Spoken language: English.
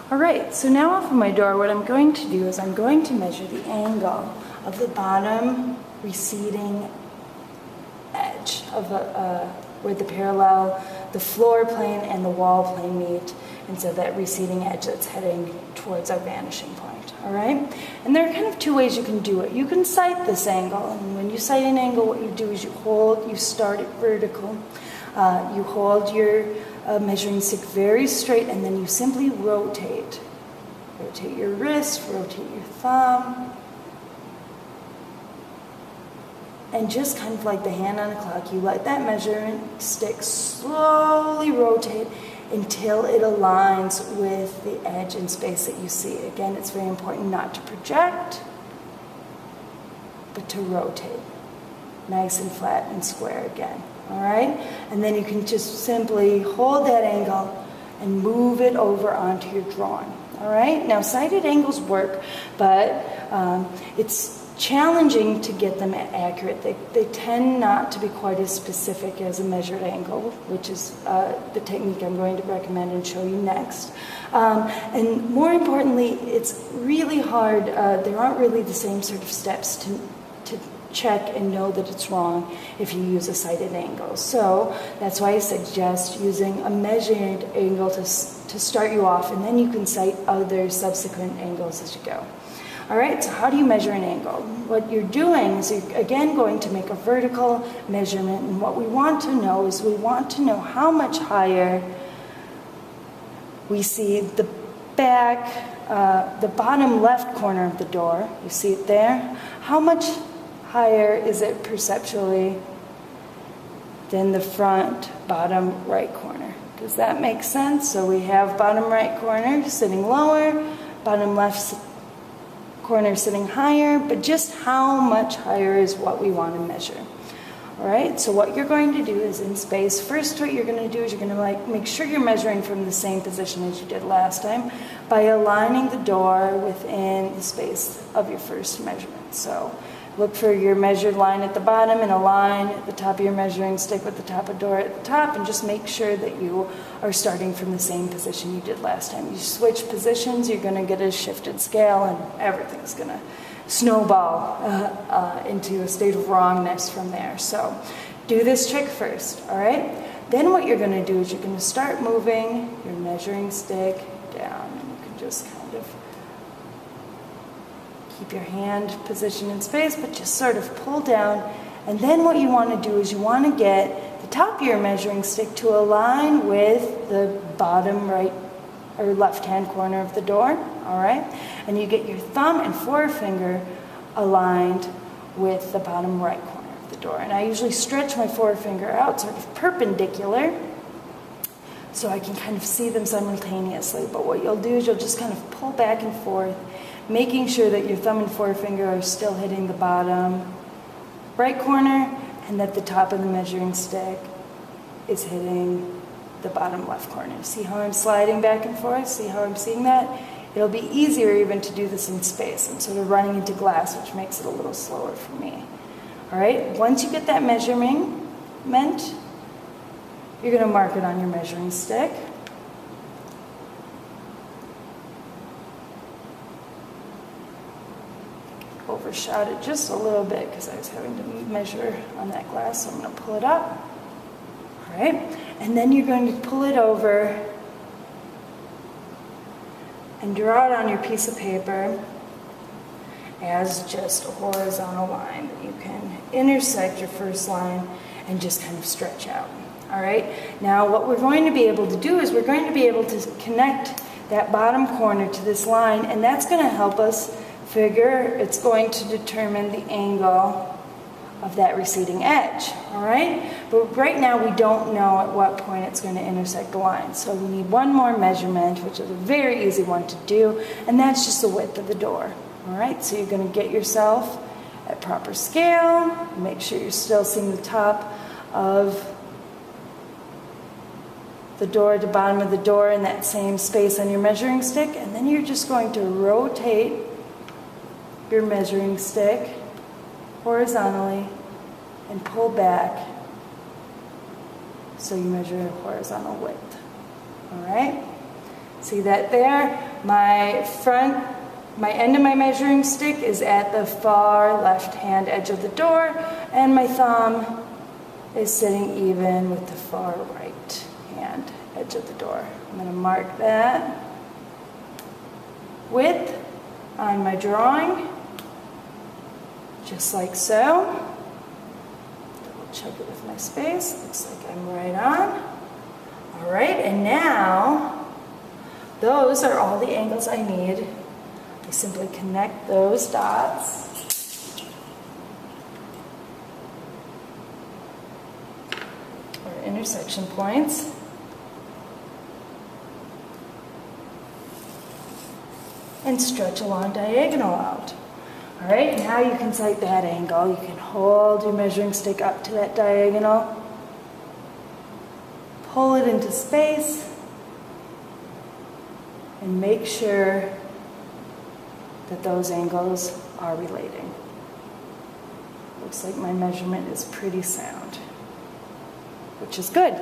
All right, so now off of my door, what I'm going to do is I'm going to measure the angle of the bottom receding edge of where the floor plane and the wall plane meet, and so that receding edge that's heading towards our vanishing point, all right? And there are kind of two ways you can do it. You can sight this angle, and when you sight an angle, what you do is you start it vertical. You hold your measuring stick very straight, and then you simply rotate. Rotate your wrist, rotate your thumb, and just kind of like the hand on a clock, you let that measuring stick slowly rotate until it aligns with the edge and space that you see. Again, it's very important not to project, but to rotate. Nice and flat and square again, all right? And then you can just simply hold that angle and move it over onto your drawing, all right? Now, sighted angles work, but it's challenging to get them accurate. They tend not to be quite as specific as a measured angle, which is the technique I'm going to recommend and show you next. And more importantly, it's really hard. There aren't really the same sort of steps to check and know that it's wrong if you use a sighted angle. So that's why I suggest using a measured angle to start you off, and then you can sight other subsequent angles as you go. All right, so how do you measure an angle? What you're doing is you're again going to make a vertical measurement, and what we want to know is we want to know how much higher we see the back, the bottom left corner of the door. You see it there? How much higher is it perceptually than the front bottom right corner? Does that make sense? So we have bottom right corner sitting lower, bottom left corner sitting higher, but just how much higher is what we want to measure. All right, so what you're going to do is in space, first what you're going to do is you're going to make sure you're measuring from the same position as you did last time by aligning the door within the space of your first measurement. So look for your measured line at the bottom and align the top of your measuring stick with the top of the door at the top, and just make sure that you are starting from the same position you did last time. You switch positions, you're going to get a shifted scale, and everything's going to snowball into a state of wrongness from there. So do this trick first, all right? Then what you're going to do is you're going to start moving your measuring stick down, and you can just kind of keep your hand positioned in space, but just sort of pull down. And then what you want to do is you want to get the top of your measuring stick to align with the bottom right or left-hand corner of the door, all right? And you get your thumb and forefinger aligned with the bottom right corner of the door. And I usually stretch my forefinger out sort of perpendicular so I can kind of see them simultaneously. But what you'll do is you'll just kind of pull back and forth, making sure that your thumb and forefinger are still hitting the bottom right corner and that the top of the measuring stick is hitting the bottom left corner. See how I'm sliding back and forth? See how I'm seeing that? It'll be easier even to do this in space. I'm sort of running into glass, which makes it a little slower for me. All right, once you get that measurement, you're going to mark it on your measuring stick. Overshot it just a little bit because I was having to measure on that glass, so I'm going to pull it up. All right, and then you're going to pull it over and draw it on your piece of paper as just a horizontal line that you can intersect your first line and just kind of stretch out. All right, now what we're going to be able to do is we're going to be able to connect that bottom corner to this line, and that's going to help us figure it's going to determine the angle of that receding edge, all right? But right now we don't know at what point it's going to intersect the line. So we need one more measurement, which is a very easy one to do, and that's just the width of the door, all right? So you're going to get yourself at proper scale, make sure you're still seeing the top of the door, the bottom of the door in that same space on your measuring stick, and then you're just going to rotate your measuring stick horizontally and pull back so you measure a horizontal width. All right? See that there? My end of my measuring stick is at the far left-hand edge of the door, and my thumb is sitting even with the far right-hand edge of the door. I'm going to mark that width on my drawing, just like so. Double check it with my space. Looks like I'm right on. All right, and now those are all the angles I need. I simply connect those dots, or intersection points. And stretch along diagonal out. All right, now you can sight that angle. You can hold your measuring stick up to that diagonal, pull it into space, and make sure that those angles are relating. Looks like my measurement is pretty sound, which is good.